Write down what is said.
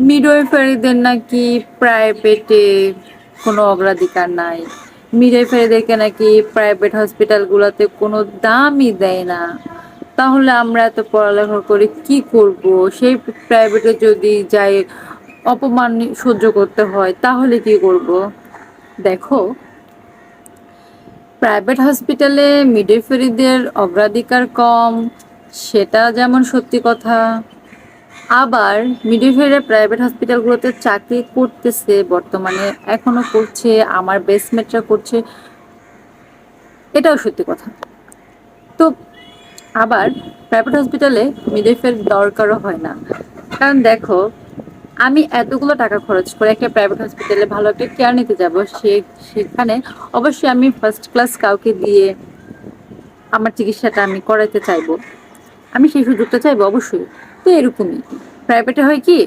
মিডওয়াইফারিদের নাকি প্রাইভেটে কোনো অগ্রাধিকার নাই। মিডওয়াইফারিদেরকে নাকি প্রাইভেট হসপিটালগুলোতে কোনো দামই দেয় না। তাহলে আমরা এত পড়ালেখা করে কি করব? সেই প্রাইভেটে যদি যাই অপমান সহ্য করতে হয় তাহলে কি করব? দেখো, প্রাইভেট হসপিটালে মিডওয়াইফারিদের অগ্রাধিকার কম, সেটা যেমন সত্যি কথা। আবার মিডওয়াইফারিরা প্রাইভেট হসপিটালগুলোতে চাকরি করতেছে, বর্তমানে এখনো করছে, আমার বেস্টমেটরা করছে, এটাও সত্যি কথা। তো আবার প্রাইভেট হসপিটালে মিডওয়াইফারি দরকারও হয় না। কারণ দেখো, আমি এতগুলো টাকা খরচ করে একটা প্রাইভেট হসপিটালে ভালো একটা কেয়ার নিতে যাব, সেখানে অবশ্যই আমি ফার্স্ট ক্লাস কাউকে দিয়ে আমার চিকিৎসাটা করাইতে চাইবো। আমি সেই সুযোগটা চাইবো অবশ্যই। তো এরকমই প্রাইভেটে হয় কি,